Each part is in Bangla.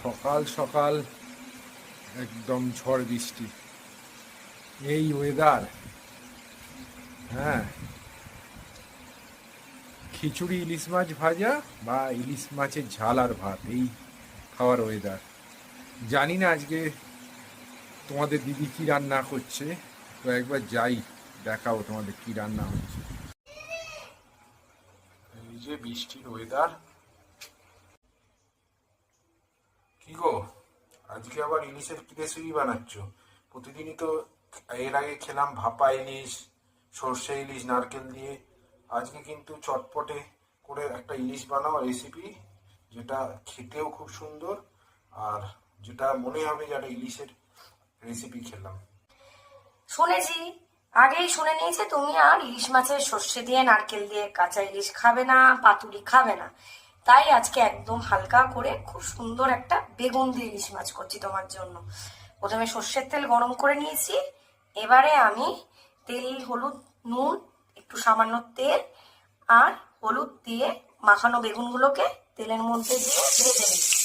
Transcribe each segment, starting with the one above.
সকাল সকাল একদম ঝড় বৃষ্টি, এই ওয়েদার। হ্যাঁ, খিচুড়ি ইলিশ মাছ ভাজা বা ইলিশ মাছের ঝাল আর ভাত, এই খাওয়ার ওয়েদার। জানি না আজকে তোমাদের দিদি কি রান্না করছে, তো একবার যাই দেখাও তোমাদের কি রান্না হচ্ছে। এই যে বৃষ্টির ওয়েদার। কি গো, আজকে আবার ইলিশের কি রেসিপি বানাচ্ছ? প্রতিদিনই তো এর আগে খেলাম ভাপা ইলিশ, সর্ষে ইলিশ নারকেল দিয়ে। আজকে কিন্তু চটপটে করে একটা ইলিশ বানাও রেসিপি, যেটা খেতেও খুব সুন্দর আর যেটা মনে হবে যে একটা ইলিশের রেসিপি খেলাম। শুনেছি, আগেই শুনে নিয়েছে তুমি আর ইলিশ মাছের সর্ষে দিয়ে নারকেল দিয়ে কাঁচা ইলিশ খাবে না, পাতুরি খাবে না। তাই আজকে একদম হালকা করে খুব সুন্দর একটা বেগুন দিয়ে ইলিশ মাছ করছি তোমার জন্য। প্রথমে সর্ষের তেল গরম করে নিয়েছি। এবারে আমি তেল, হলুদ, নুন, একটু সামান্য তেল আর হলুদ দিয়ে মাখানো বেগুনগুলোকে তেলের মধ্যে দিয়ে ভেজে নিচ্ছি।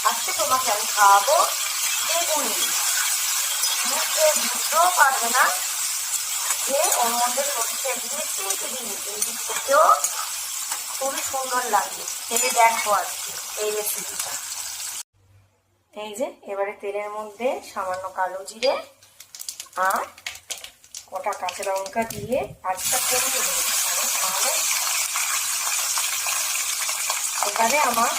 আজকে তোমাকে আমি খাওয়াবো বেগুন ইলিশ। মুখে বুঝতেও পারবে না যে ওর মধ্যে সর্ষে দিয়েছি কি দিয়েছি। এই খেতেও খুবই সুন্দর লাগবে। খেয়ে দেখো আজকে এই রেসিপিটা। এই যে এবারে তেলের মধ্যে সামান্য কালো জিরে আর কটা কাঁচা লঙ্কা দিয়ে আজটা কমিয়ে দিয়েছি, তাহলে এবারে আমার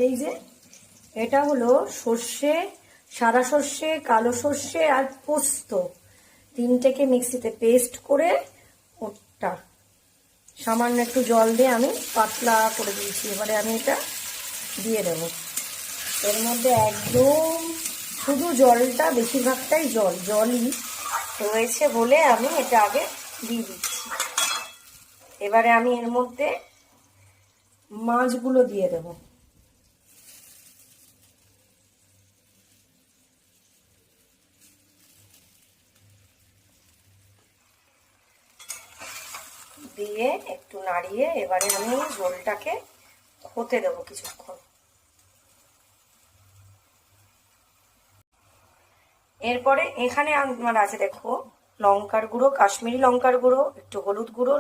এই যে এটা হলো সর্ষে, সাদা সর্ষে, কালো সর্ষে আর পোস্ত, তিনটেকে মিক্সিতে পেস্ট করে ওটা সামান্য একটু জল দিয়ে আমি পাতলা করে দিয়েছি। এবারে আমি এটা দিয়ে দেবো এর মধ্যে। একদম শুধু জলটা, বেশিরভাগটাই জলই রয়েছে বলে আমি এটা আগে দিয়ে দিচ্ছি। এবারে আমি এর মধ্যে মাছগুলো দিয়ে দেবো। দিয়ে একটু নাড়িয়ে এবারে আমি ঝোলটাকে হতে দেবো কিছুক্ষণ। এরপরে এখানে আমার আছে দেখো লঙ্কার গুঁড়ো, কাশ্মীরি লঙ্কার গুঁড়ো, একটু হলুদ গুঁড়ো,